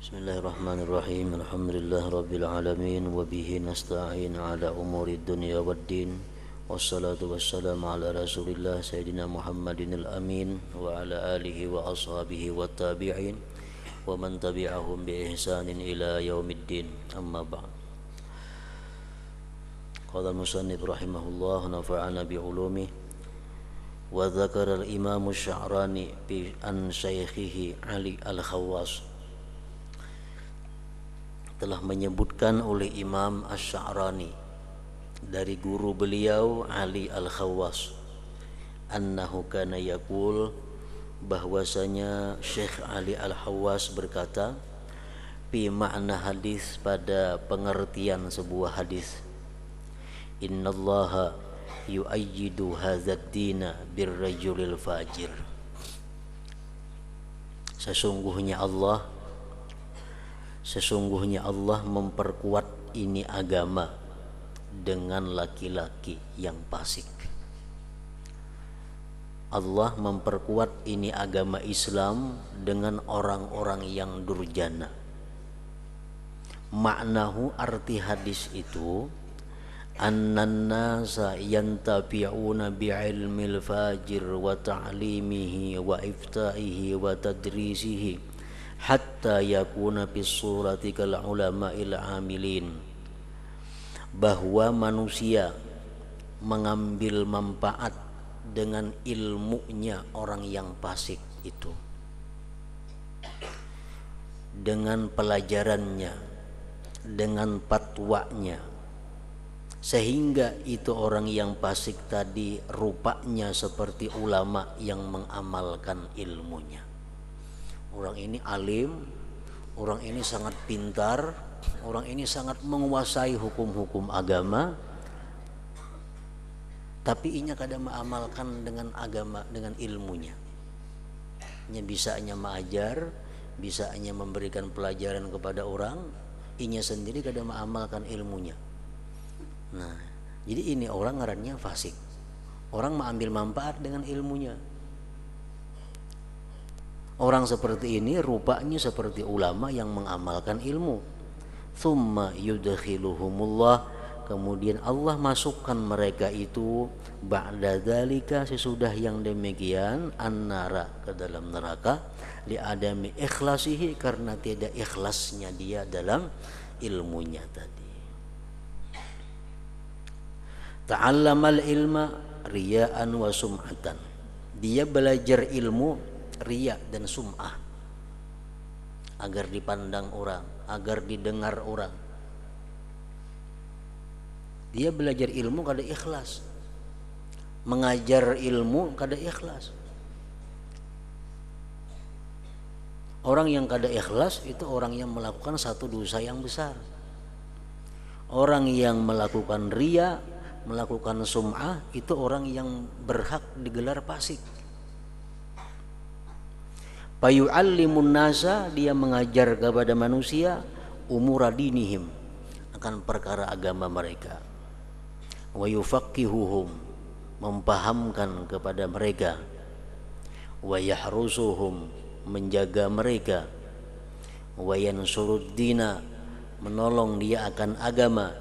Bismillahirrahmanirrahim. Alhamdulillah rabbil alamin wa bihi nasta'in ala umuri dunya waddin. Wassalatu wassalamu ala Rasulillah Sayyidina Muhammadin al-amin wa ala alihi wa ashabihi wa tabi'in wa man tabi'ahum bi ihsanin ila yaumiddin. Amma ba'd. Qala al-musannif rahimahullah nafa'ana bi ulumih wa dzakara al-imam asy-Sya'rani bi an syaikhihi Ali al-Khawwas. Telah menyebutkan oleh Imam Asy-Sya'rani dari guru beliau Ali Al-Khawwas, annahu kana yaqul, bahwasanya Syekh Ali Al-Khawwas berkata, fi makna hadis, pada pengertian sebuah hadis, innallaha yu'ayyidu hadzal dina birrajulil fajir. Sesungguhnya Allah memperkuat ini agama dengan laki-laki yang fasik. Allah memperkuat ini agama Islam dengan orang-orang yang durjana. Maknahu, arti hadis itu, annan nasa yantabi'una bi'ilmil fajir wa ta'limihi wa iftaihi wa tadrisihi hatta yakuna bis surati kal ulama'il amilin, bahwa manusia mengambil manfaat dengan ilmunya orang yang fasik itu, dengan pelajarannya, dengan fatwanya, sehingga itu orang yang fasik tadi rupanya seperti ulama yang mengamalkan ilmunya. Orang ini alim, orang ini sangat pintar, orang ini sangat menguasai hukum-hukum agama, tapi inya kadang mengamalkan dengan agama, dengan ilmunya. Inya bisanya mengajar, bisanya memberikan pelajaran kepada orang, inya sendiri kadang mengamalkan ilmunya. Nah, jadi ini orang ngarannya fasik. Orang mengambil manfaat dengan ilmunya. Orang seperti ini rupanya seperti ulama yang mengamalkan ilmu. Tsumma yudkhiluhumullah, kemudian Allah masukkan mereka itu, ba'da dzalika, sesudah yang demikian, annara, ke dalam neraka, li adami ikhlasihi, karena tidak ikhlasnya dia dalam ilmunya tadi. Ta'allamal ilma riya'an wa sum'atan, dia belajar ilmu riya dan sum'ah, agar dipandang orang, agar didengar orang. Dia belajar ilmu kada ikhlas, mengajar ilmu kada ikhlas. Orang yang kada ikhlas itu orang yang melakukan satu dosa yang besar. Orang yang melakukan riya, melakukan sum'ah, itu orang yang berhak digelar fasik. Fayu'allimun nasa, dia mengajar kepada manusia, umura dinihim, akan perkara agama mereka. Wa yufaqihuhum, mempahamkan kepada mereka. Wa yahrusuhum, menjaga mereka. Wa yansuruddina, menolong dia akan agama.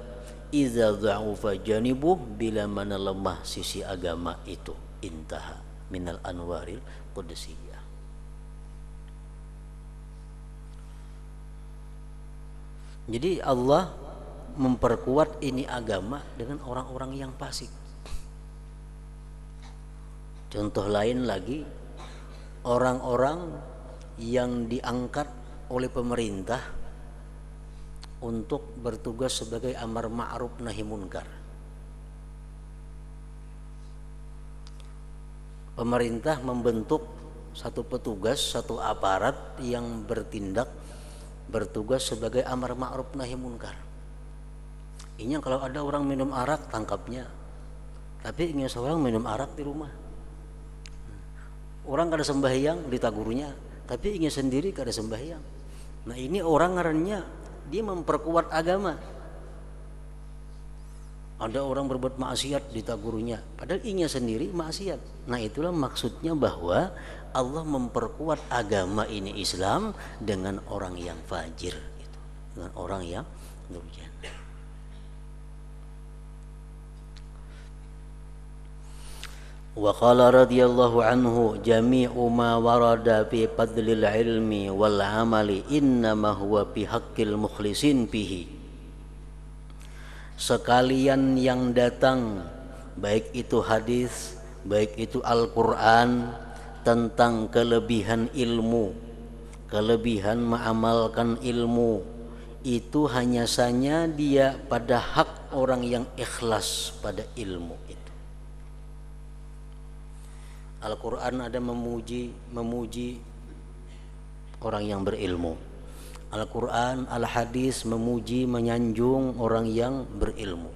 Iza dha'ufa janibuh, bila mana lemah sisi agama itu. Intaha minal anwaril qudusiyah. Jadi Allah memperkuat ini agama dengan orang-orang yang fasik. Contoh lain lagi, orang-orang yang diangkat oleh pemerintah untuk bertugas sebagai amar ma'ruf nahi munkar. Pemerintah membentuk satu petugas, satu aparat yang bertugas sebagai amar ma'ruf nahi munkar. Ini kalau ada orang minum arak, tangkapnya. Tapi ingin seorang minum arak di rumah. Orang kada sembahyang, ditagurunya. Tapi ingin sendiri kada sembahyang. Nah, ini orang ngarannya dia memperkuat agama. Ada orang berbuat maksiat, ditagurunya, padahal ingin sendiri maksiat. Nah, itulah maksudnya bahwa Allah memperkuat agama ini Islam dengan orang yang fajir gitu. Dengan orang yang durjana. Wa qala radhiyallahu anhu jami'u ma warada fi fadlil ilmi wal amali innama huwa fi haqqil mukhlisin bihi. Sekalian yang datang baik itu hadis, baik itu Al-Qur'an tentang kelebihan ilmu, kelebihan mengamalkan ilmu, itu hanya saja dia pada hak orang yang ikhlas pada ilmu itu. Al-Quran ada memuji orang yang berilmu. Al-Quran, Al-Hadis memuji, menyanjung orang yang berilmu.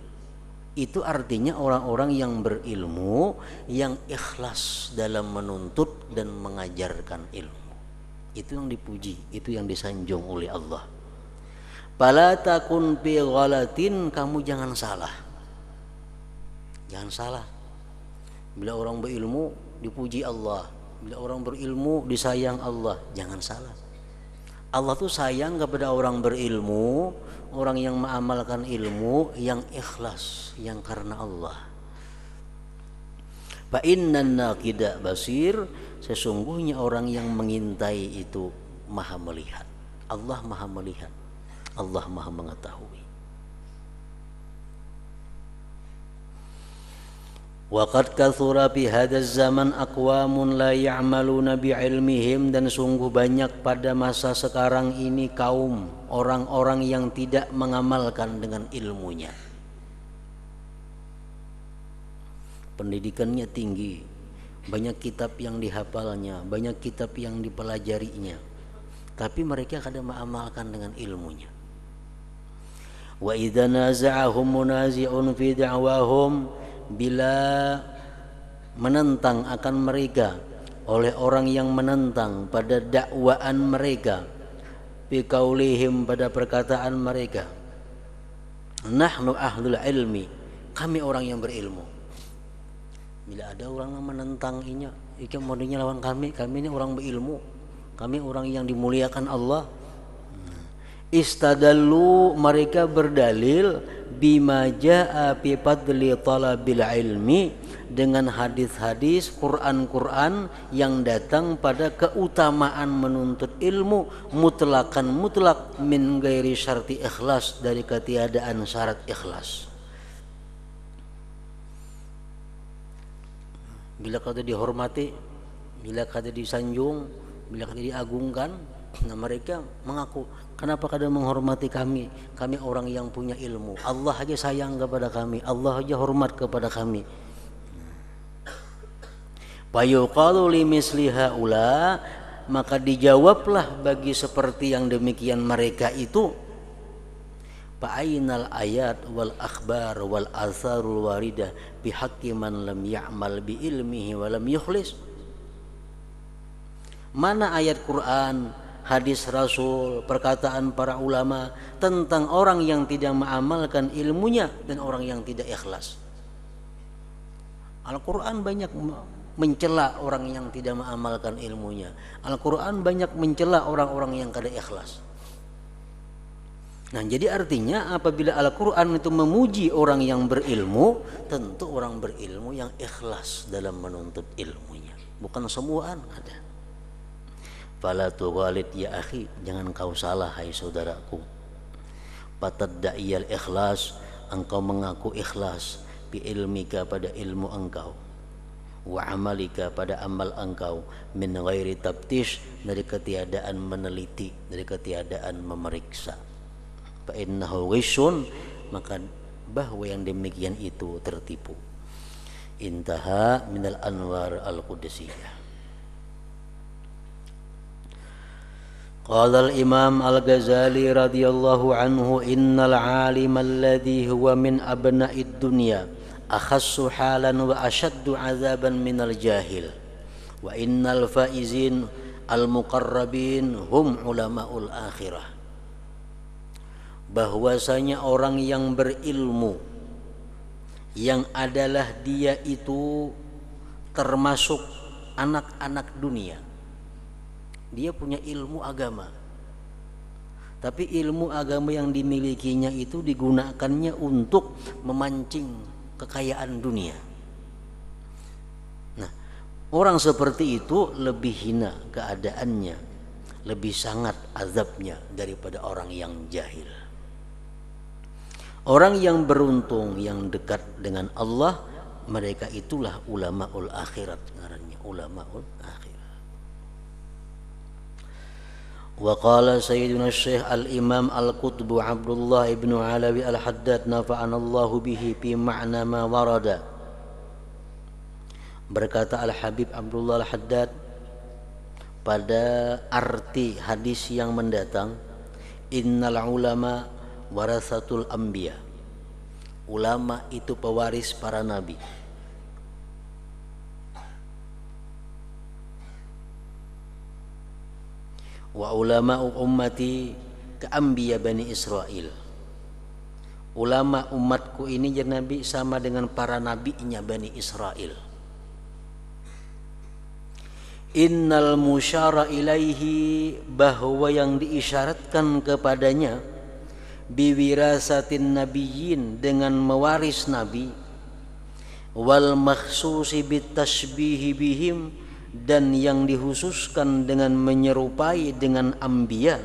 Itu artinya orang-orang yang berilmu, yang ikhlas dalam menuntut dan mengajarkan ilmu. Itu yang dipuji, itu yang disanjung oleh Allah. Fala takun fi ghalatin, kamu jangan salah. Jangan salah. Bila orang berilmu dipuji Allah, bila orang berilmu disayang Allah, jangan salah. Allah tuh sayang kepada orang berilmu, orang yang mengamalkan ilmu, yang ikhlas, yang karena Allah. Fa innan naqida basir, sesungguhnya orang yang mengintai itu maha melihat. Allah maha melihat, Allah maha mengetahui. Waqad kathura fi hadzal zaman aqwamun la ya'maluna bi'ilmihim, dan sungguh banyak pada masa sekarang ini kaum orang-orang yang tidak mengamalkan dengan ilmunya. Pendidikannya tinggi, banyak kitab yang dihafalnya, banyak kitab yang dipelajarinya, tapi mereka kadang mengamalkan dengan ilmunya. Wa idza naza'ahum munazi'un fi da'wahum, bila menentang akan mereka oleh orang yang menentang pada dakwaan mereka, biqaulihim, pada perkataan mereka, nahnu ahlul ilmi, kami orang yang berilmu. Bila ada orang yang menentang inya, ikan modenya lawan kami ini orang berilmu, kami orang yang dimuliakan Allah. Istadallu, mereka berdalil, bima jaa fi fadli talabil ilmi, dengan hadis-hadis, Quran-Quran yang datang pada keutamaan menuntut ilmu mutlakan mutlak, min ghairi syarti ikhlas, dari ketiadaan syarat ikhlas. Bila kata dihormati, bila kata disanjung, bila kata diagungkan, nah mereka mengaku, kenapa kadang menghormati kami? Kami orang yang punya ilmu. Allah aja sayang kepada kami, Allah aja hormat kepada kami. Fayuqalu limisli haula, maka dijawablah bagi seperti yang demikian mereka itu, fa'ainal ayat wal akhbar wal atharul waridah bihaqqi man lam ya'mal bi ilmihi wa lam yukhlis. Mana ayat Quran, hadis Rasul, perkataan para ulama tentang orang yang tidak mengamalkan ilmunya dan orang yang tidak ikhlas? Al-Quran banyak mencela orang yang tidak mengamalkan ilmunya. Al-Quran banyak mencela orang-orang yang kada ikhlas. Nah, jadi artinya apabila Al-Quran itu memuji orang yang berilmu, tentu orang berilmu yang ikhlas dalam menuntut ilmunya. Bukan semuaan ada. Fala tughalid ya akhi, jangan kau salah hai saudaraku. Pataddaiyal ikhlas, engkau mengaku ikhlas, bi ilmika pada ilmu engkau, wa amalika pada amal engkau, min ghairi tabtish, dari ketiadaan meneliti, dari ketiadaan memeriksa. Fa innahu ghisyun, maka bahwa yang demikian itu tertipu. Intaha minal anwar al-qudsiyah. Qala al-Imam Al-Ghazali radhiyallahu anhu, innal 'alima alladhi huwa min abna'id dunya akhassu halan wa ashaddu 'adzaban minal jahil, wa innal faizin al-muqarrabin hum ulama'ul akhirah. Bahwasanya orang yang berilmu, yang adalah dia itu termasuk anak-anak dunia, dia punya ilmu agama. Tapi ilmu agama yang dimilikinya itu digunakannya untuk memancing kekayaan dunia. Nah, orang seperti itu lebih hina keadaannya, lebih sangat azabnya daripada orang yang jahil. Orang yang beruntung, yang dekat dengan Allah, mereka itulah ulamaul akhirat, ngarannya ulamaul akhirat. Wa qala sayyiduna Syekh al-Imam al-Qutb Abdullah ibn Alawi al-Haddad nafa'anallahu bihi fi ma'na ma warada. Berkata Al-Habib Abdullah al-Haddad pada arti hadis yang mendatang, innal ulama warasatul anbiya. Ulama itu pewaris para nabi. Wa ulama'u ummati ka anbiya Bani Israil. Ulama umatku ini ya Nabi sama dengan para nabinya Bani Israil. Innal musyara ilaihi, bahwa yang diisyaratkan kepadanya, biwirasatin nabiyyin, dengan mewaris nabi, wal makhsusi bitasbihi bihim, dan yang dikhususkan dengan menyerupai dengan anbiya,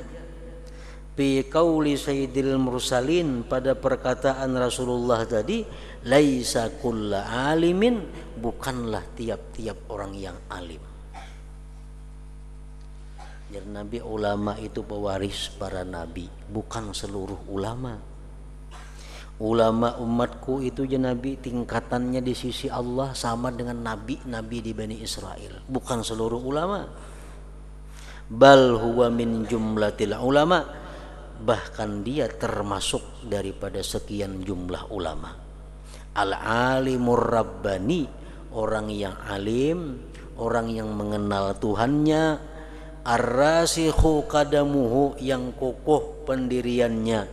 fi qauli sayyidil mursalin, pada perkataan Rasulullah tadi, laisa kullu alimin, bukanlah tiap-tiap orang yang alim. Jadi Nabi ulama itu pewaris para nabi, bukan seluruh ulama. Ulama umatku itu ya Nabi tingkatannya di sisi Allah sama dengan nabi-nabi di Bani Israel, bukan seluruh ulama. Bal huwa min jumlatil ulama, bahkan dia termasuk daripada sekian jumlah ulama. Al-alimur rabbani, orang yang alim, orang yang mengenal Tuhannya. Ar-rasikhu qadamuhu, yang kokoh pendiriannya.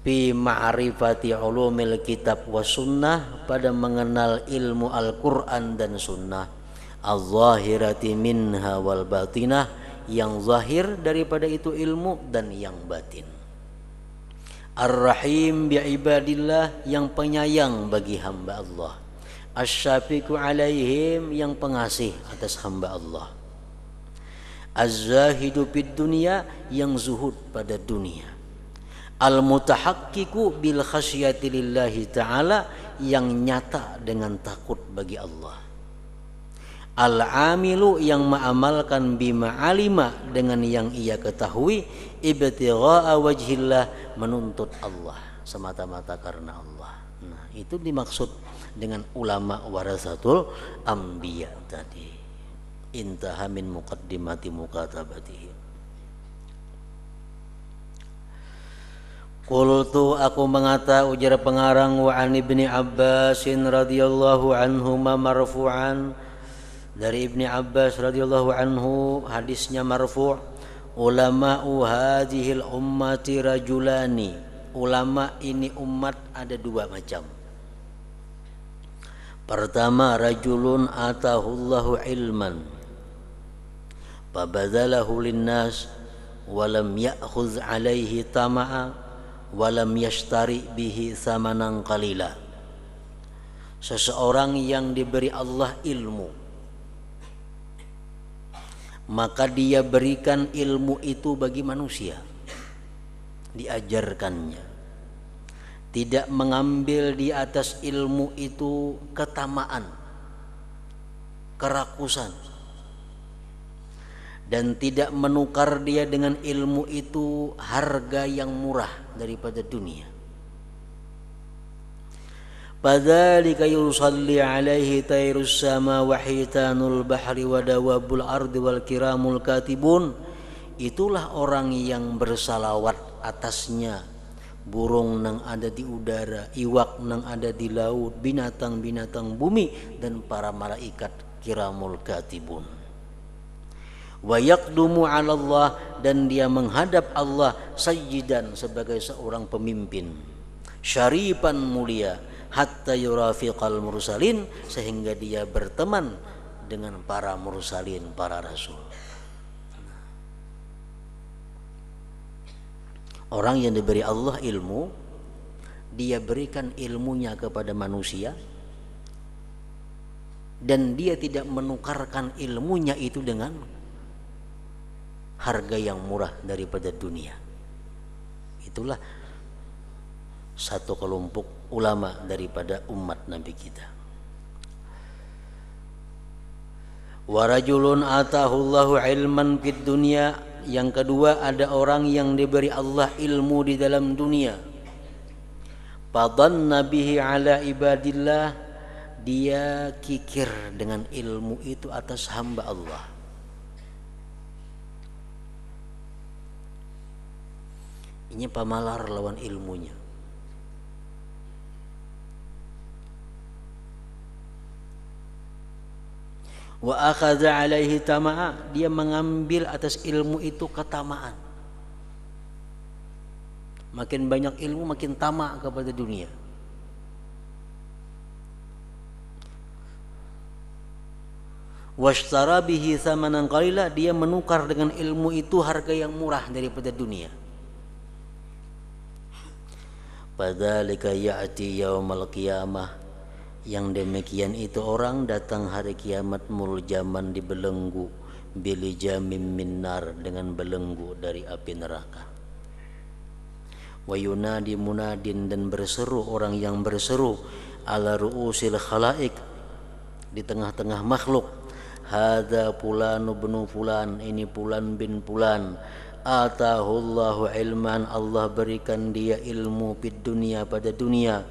Fi ma'rifati ulumil kitab wa sunnah, pada mengenal ilmu Al-Quran dan sunnah. Az-zahirati minha wal batinah, yang zahir daripada itu ilmu dan yang batin. Ar-rahim bi'ibadillah, yang penyayang bagi hamba Allah. Asy-syafiqu alaihim, yang pengasih atas hamba Allah. Az-zahidu fid dunya, yang zuhud pada dunia. Al-mutahaqqiqu bil khasyati lillahi ta'ala, yang nyata dengan takut bagi Allah. Al-amilu, yang mengamalkan bima alima, dengan yang ia ketahui, ibtigha'a wajhillah, menuntut Allah semata-mata karena Allah. Nah, itu dimaksud dengan ulama warasatul anbiya tadi. Intaha min muqaddimati mukatabatihi. Qultu, aku mengata, ujar pengarang, wa an Ibni Abbasin radhiyallahu anhuma marfu'an, dari Ibni Abbas radhiyallahu anhu hadisnya marfu', ulama'u hadhil ummati rajulani, ulama ini umat ada dua macam. Pertama, rajulun atahullahu ilman fabadzalahu linnas walam ya'khudz alaihi tama'a walam yashtari bihi samanan qalila. Seseorang yang diberi Allah ilmu, maka dia berikan ilmu itu bagi manusia, diajarkannya, tidak mengambil di atas ilmu itu ketamaan, kerakusan, dan tidak menukar dia dengan ilmu itu harga yang murah daripada dunia. Fadzalika yusalli alaihi tayrus sama wa hitanul bahri wa dawabul ardi wal kiramul katibun. Itulah orang yang bersalawat atasnya burung nang ada di udara, iwak nang ada di laut, binatang-binatang bumi, dan para malaikat kiramul katibun. Wa yaqdumu 'ala Allah, dan dia menghadap Allah sayyidan, sebagai seorang pemimpin, syarifan mulia, hatta yurafiqal mursalin, sehingga dia berteman dengan para mursalin, para rasul. Orang yang diberi Allah ilmu, dia berikan ilmunya kepada manusia, dan dia tidak menukarkan ilmunya itu dengan harga yang murah daripada dunia. Itulah satu kelompok ulama daripada umat Nabi kita. Wa rajulun atahullahu ilman fid dunya. Yang kedua, ada orang yang diberi Allah ilmu di dalam dunia. Fadhanna bihi ala ibadillah. Dia kikir dengan ilmu itu atas hamba Allah. Ini pamalar lawan ilmunya. Wa akhadha alaihi tama'a. Dia mengambil atas ilmu itu ketamaan. Makin banyak ilmu makin tamak kepada dunia. Washtara bihi thamanan qalila. Dia menukar dengan ilmu itu harga yang murah daripada dunia. Fadzalika ya'ti yaumal qiyamah. Yang demikian itu orang datang hari kiamat muljaman dibelenggu bilijamim minnar, dengan belenggu dari api neraka. Wa yunadi munadin, dan berseru orang yang berseru ala ru'usil khalaik, di tengah-tengah makhluk. Hadza fulanu ibnu fulan, ini fulan bin fulan. Atahullahu ilman, Allah berikan dia ilmu fid dunia, pada dunia.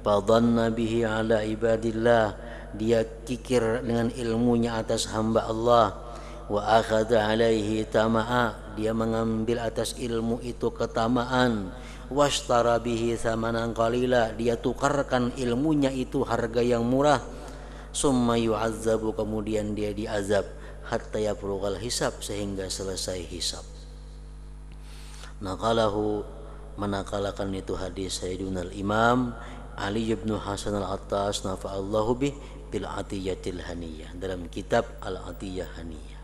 Fadhanna bihi ala ibadillah, dia kikir dengan ilmunya atas hamba Allah. Wa akhadha alaihi tama'a, dia mengambil atas ilmu itu ketamaan. Washtara bihi thamanan qalila, dia tukarkan ilmunya itu harga yang murah. Summa yu'azzabu, kemudian dia diazab hatta yafrughal hisab, sehingga selesai hisab. Naqalahu, menakalakan itu hadis Sayyiduna al-Imam Ali bin Hasan al-Attas nafa'allahu bih bil atiyatil haniyah, dalam kitab al-atiyah haniyah.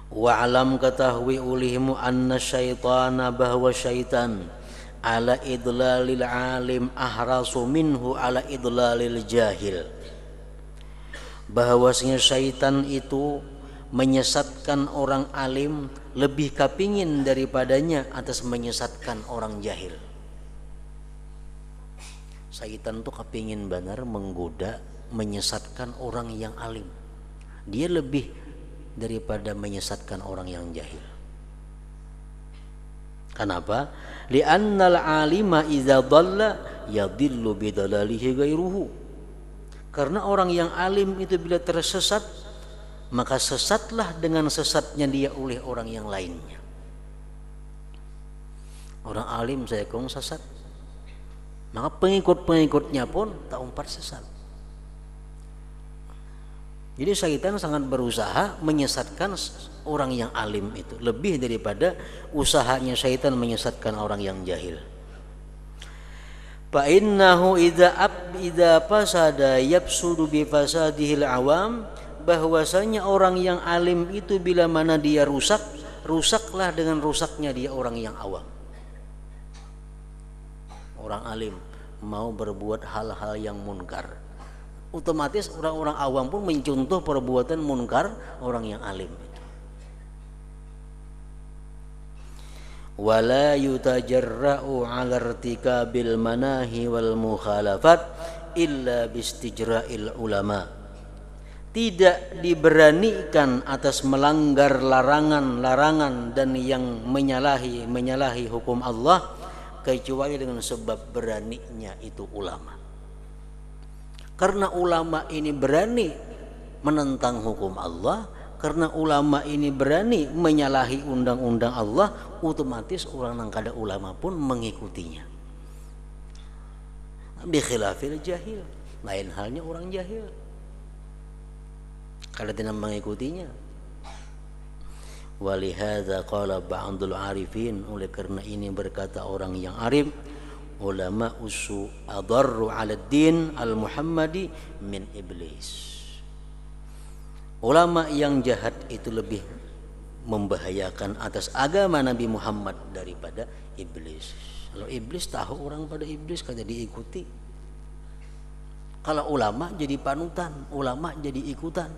Wa alam, ketahui ulihimu anna syaitana, bahwa syaitan ala idlalil alim ahrasu minhu ala idlalil jahil. Bahwasanya syaitan itu menyesatkan orang alim lebih kepingin daripadanya atas menyesatkan orang jahil. Syaitan tuh kepingin benar menggoda, menyesatkan orang yang alim. Dia lebih daripada menyesatkan orang yang jahil. Kenapa? Li'annal alima idza dhalla yadhillu bidalalihi ghairuhu. Karena orang yang alim itu bila tersesat, maka sesatlah dengan sesatnya dia oleh orang yang lainnya. Orang alim saya kong sesat, maka pengikut-pengikutnya pun tak umpat sesat. Jadi syaitan sangat berusaha menyesatkan orang yang alim itu, lebih daripada usahanya syaitan menyesatkan orang yang jahil. Fa innahu idza fasada yafsudu bi fasadihil awam. Bahwasanya orang yang alim itu bila mana dia rusak, rusaklah dengan rusaknya dia orang yang awam. Orang alim mau berbuat hal-hal yang munkar, otomatis orang-orang awam pun mencontoh perbuatan munkar orang yang alim itu. Wala yutajarra'u 'ala irtikabil manahi wal mukhalafat illa bistijra'il ulama. Tidak diberanikan atas melanggar larangan-larangan dan yang menyalahi hukum Allah kecuali dengan sebab beraninya itu ulama. Karena ulama ini berani menentang hukum Allah, karena ulama ini berani menyalahi undang-undang Allah, otomatis orang yang kada ulama pun mengikutinya. Bi khilafil jahil, lain halnya orang jahil, kada tidak mengikutinya. Walihadza qala ba'dul arifin, oleh karena ini berkata orang yang arif, ulama usu adarru 'ala din al-muhammadi min iblis. Ulama yang jahat itu lebih membahayakan atas agama Nabi Muhammad daripada iblis. Kalau iblis tahu orang pada iblis kagak diikuti. Kalau ulama jadi panutan, ulama jadi ikutan.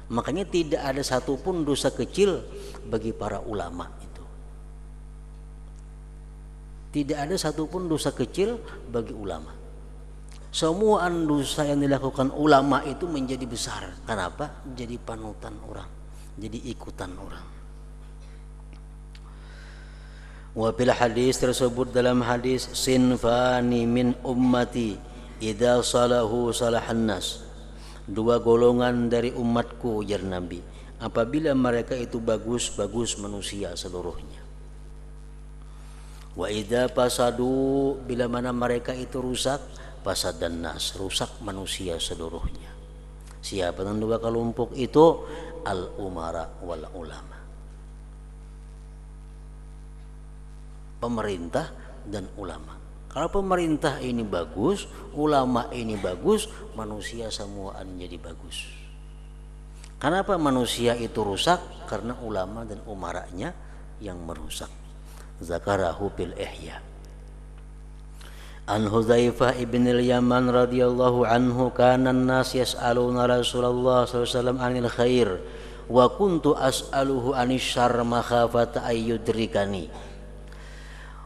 Makanya tidak ada satupun dosa kecil bagi para ulama itu. Tidak ada satupun dosa kecil bagi ulama. Semua dosa yang dilakukan ulama itu menjadi besar. Kenapa? Jadi panutan orang, jadi ikutan orang. Wa fil hadis tersebut dalam hadis sinfani min ummati idza salahu salahan nas. Dua golongan dari umatku ujar Nabi, apabila mereka itu bagus manusia seluruhnya. Wa idza fasadu, bila mana mereka itu rusak, fasadan nas, rusak manusia seluruhnya. Siapa yang dua kelompok itu? Al umara wal ulama, pemerintah dan ulama. Kalau pemerintah ini bagus, ulama ini bagus, manusia semuaan jadi bagus. Kenapa manusia itu rusak? Karena ulama dan umaranya yang merusak. Zakarahu bil ihya. An Hudzaifah ibn al-Yaman radhiyallahu anhu kana an-nas yas'aluna Rasulullah sallallahu alaihi wasallam 'anil khair wa kuntu as'aluhu 'anil syarr makhafata ayyudrikani.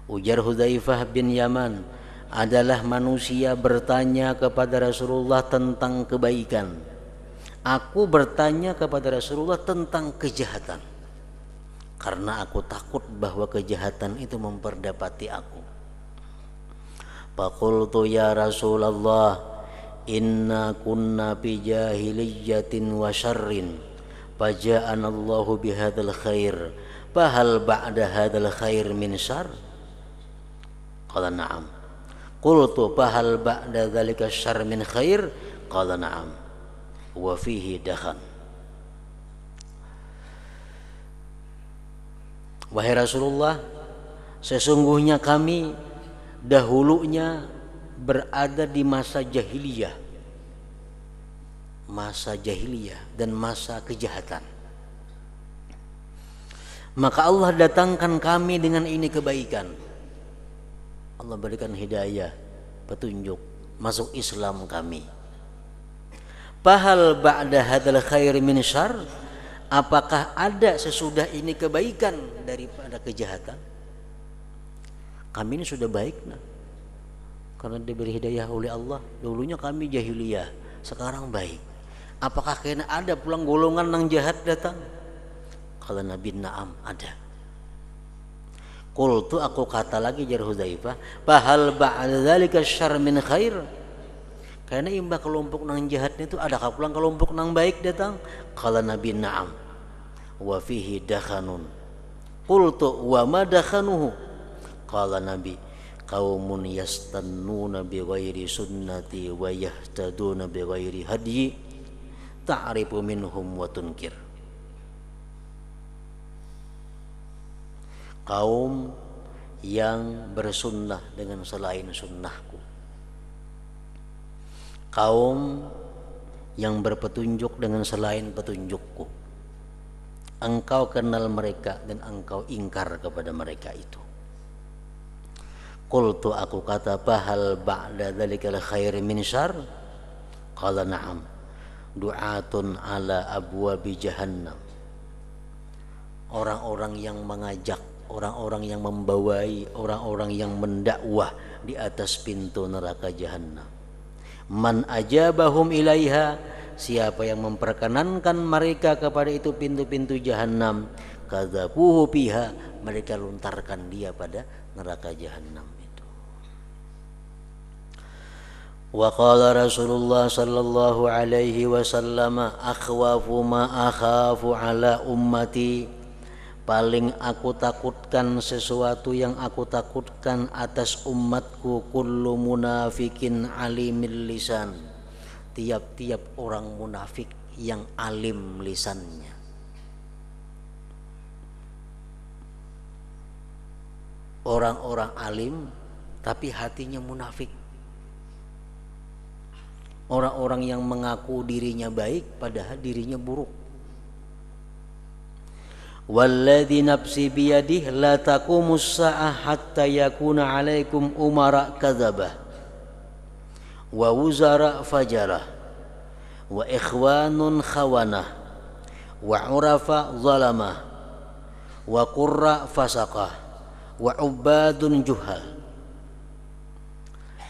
Ujar Hudzaifah bin Yaman, adalah manusia bertanya kepada Rasulullah tentang kebaikan. Aku bertanya kepada Rasulullah tentang kejahatan, karena aku takut bahwa kejahatan itu memperdapati aku. Faqultu ya Rasulullah, inna kunna fi jahiliyyatin wa syarrin, faja'ana Allahu bihadzal khair, fahal ba'da hadzal khair min syarr? Qala na'am. Qultu fahal ba'da dzalika syarr min khair? Qala na'am. Wa fihi dakhan. Wahai Rasulullah, sesungguhnya kami dahulunya berada di masa jahiliyah dan masa kejahatan. Maka Allah datangkan kami dengan ini kebaikan. Allah berikan hidayah, petunjuk, masuk Islam kami. Fahal ba'da hadzal khair min syarr? Apakah ada sesudah ini kebaikan daripada kejahatan? Kami ini sudah baik nah, karena diberi hidayah oleh Allah. Dulunya kami jahiliyah, sekarang baik. Apakah kena ada pulang golongan yang jahat datang? Kalau Nabi na'am, ada. Qultu, aku kata lagi jar Hudzaifah, fahal ba'da dzalika syarr min khair? Karena imbah kelompok nang jahatnya itu adakah pulang kelompok nang baik datang? Qala Nabi na'am. Wa fihi dakhanun. Qultu wa ma dakhanuhu? Qala Nabi, qaumun yastannuna bi ghairi sunnati wa yahtaduna bi ghairi hadyi, ta'rifu minhum wa tunkir. Kaum yang bersunnah dengan selain sunnahku, kaum yang berpetunjuk dengan selain petunjukku. Engkau kenal mereka dan engkau ingkar kepada mereka itu. Qultu, aku kata, fahal ba'da dzalikal khair min syarr? Qala na'am. Du'atun ala abwabi jahannam. Orang-orang yang mengajak, orang-orang yang membawai, orang-orang yang mendakwah di atas pintu neraka jahanam. Man ajabahum ilaiha, siapa yang memperkenankan mereka kepada itu pintu-pintu jahanam, kadzabuhu biha, mereka lontarkan dia pada neraka jahanam itu. Wa qala Rasulullah sallallahu alaihi wasallam, akhwafu ma akhafu ala ummati, paling aku takutkan, sesuatu yang aku takutkan atas umatku, kullu munafikin alimil lisan, tiap-tiap orang munafik yang alim lisannya. Orang-orang alim tapi hatinya munafik. Orang-orang yang mengaku dirinya baik padahal dirinya buruk. Walladzi nafsi biyadihi la taqumus sa'ah hatta yakuna 'alaikum umara kadzabah wa wuzara fajarah wa ikhwanun khawanah wa urafa zalamah wa qurra fasaqah wa ubadun juhal.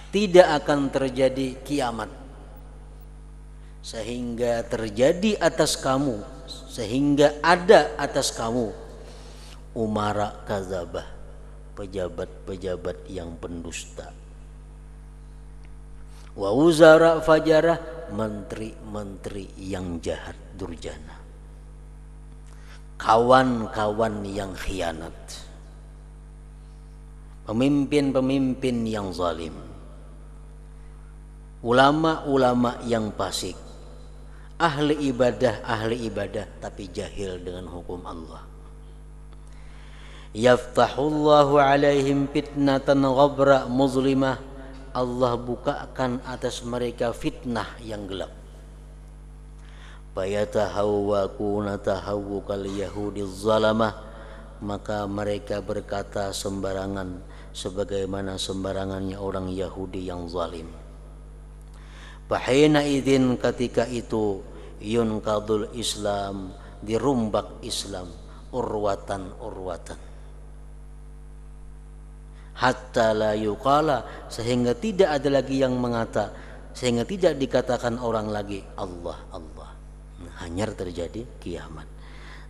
Tidak akan terjadi kiamat sehingga terjadi atas kamu, sehingga ada atas kamu umara kadzabah, pejabat-pejabat yang pendusta, wa wuzara fajarah, menteri-menteri yang jahat durjana, kawan-kawan yang khianat, pemimpin-pemimpin yang zalim, ulama-ulama yang fasik, ahli ibadah tapi jahil dengan hukum Allah. Yaftahullahu alaihim fitnatan ghabra muzlimah, Allah bukakan atas mereka fitnah yang gelap. Bayatahawwakuna tahawwukal yahudiz zalamah, maka mereka berkata sembarangan sebagaimana sembarangannya orang Yahudi yang zalim. Fahina idzin, ketika itu, yunkadul Islam, dirumbak Islam urwatan hatta la yuqala, sehingga tidak ada lagi yang mengata, sehingga tidak dikatakan orang lagi Allah Allah. Hanyar terjadi kiamat.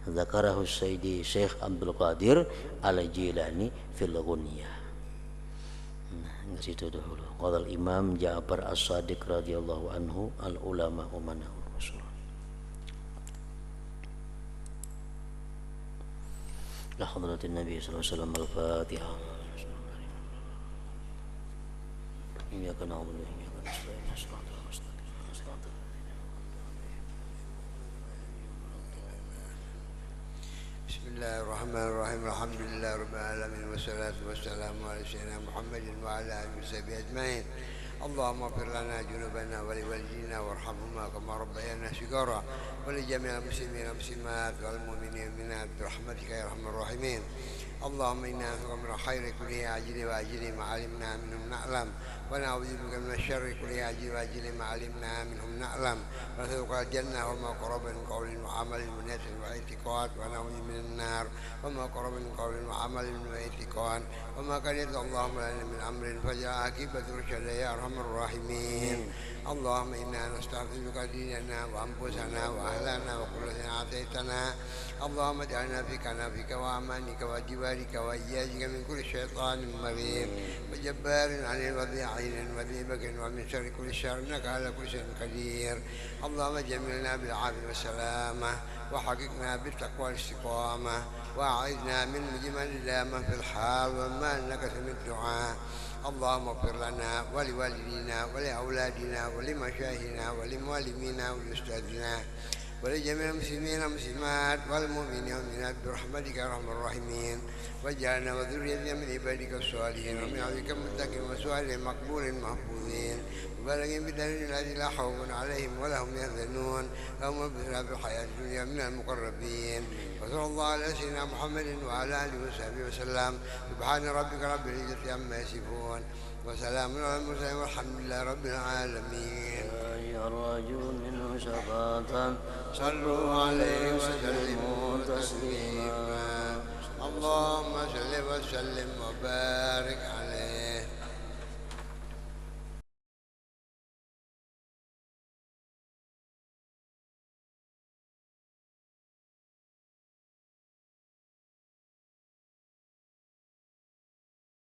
Zakarahu Sayyidi Syekh Abdul Qadir Al-Jilani fil Ghunyah. Nah, situ dahulu. Qala Imam Ja'far As-Shadiq radhiyallahu anhu, al ulama umana'ur rasul. La hadratin Nabi sallallahu alaihi wasallam. Al-Fatihah. Iyyaka na'budu wa iyyaka nasta'in. Shiratal mustaqim. Bismillahirrahmanirrahim. Alhamdulillah rabbil alamin wassalatu wassalamu ala sayyidina Muhammadin wa ala alihi washabihi ajmain. Allahumma ighfir lana junubana wa liwalidina warhamhuma kama rabbayana shighara wa li jami'il muslimina wal muslimat wal mu'minina wal mu'minat bi rahmatika ya arhamar rahimin. Allahumma inna nas'aluka min khairi kulli ajli wa ajli ma 'alimna minhu na'lam wa na'udzu bika min syarri kulli ajli wa ajli ma 'alimna minhu na'lam wa nas'aluka al-jannah wa ma qaraba min qawlin wa 'amalin wa niyatin wa i'tiqad wa na'udzu minan nar wa ma qaraba min qawlin wa 'amalin wa i'tiqad wa ma kana Allahumma lana min amrin faj'a akibatu rusyada ya arhamar rahimin. Allahumma inna nastaghfiruka dinana wa anfusana wa ahlana wa kullana ataitana. Allahumma ij'alna fika nafika wa amanika wa jiwarika wa iyajika min kulli syaitanir marid wa jabbarin 'anil wadi'in wa dhibakin wa min syarri kulli syarrin innaka 'ala kulli syai'in qadir. Allahumma jamilna bil 'afwi was salamah wa haqiqna bit taqwa wal istiqamah wa a'idna min mujmal lamah fil hal wa ma innaka samid du'a. اللهم اغفر لنا ولوالدينا ولأولادنا ولمشايخنا ولمعلمينا ولأستاذنا ولجميع المسلمين والمسلمات والمؤمنين والمؤمنات برحمتك يا ارحم الراحمين. واجعلنا وذريتنا من عبادك الصالحين ومن عبادك المتقين وسؤال مقبول محفوظين وبلغ بدليل الذي لا خوف عليهم ولا هم يحزنون لهم بشرى في الحياة الدنيا من المقربين. وصلى الله على سيدنا محمد وعلى آله وصحبه وسلم. سبحان ربك رب العزة عما يصفون وسلام على المرسلين والحمد لله رب العالمين. يرجو منه شفاعة صلوا عليه وسلموا تسليما. اللهم صل وسلم وبارك عليه.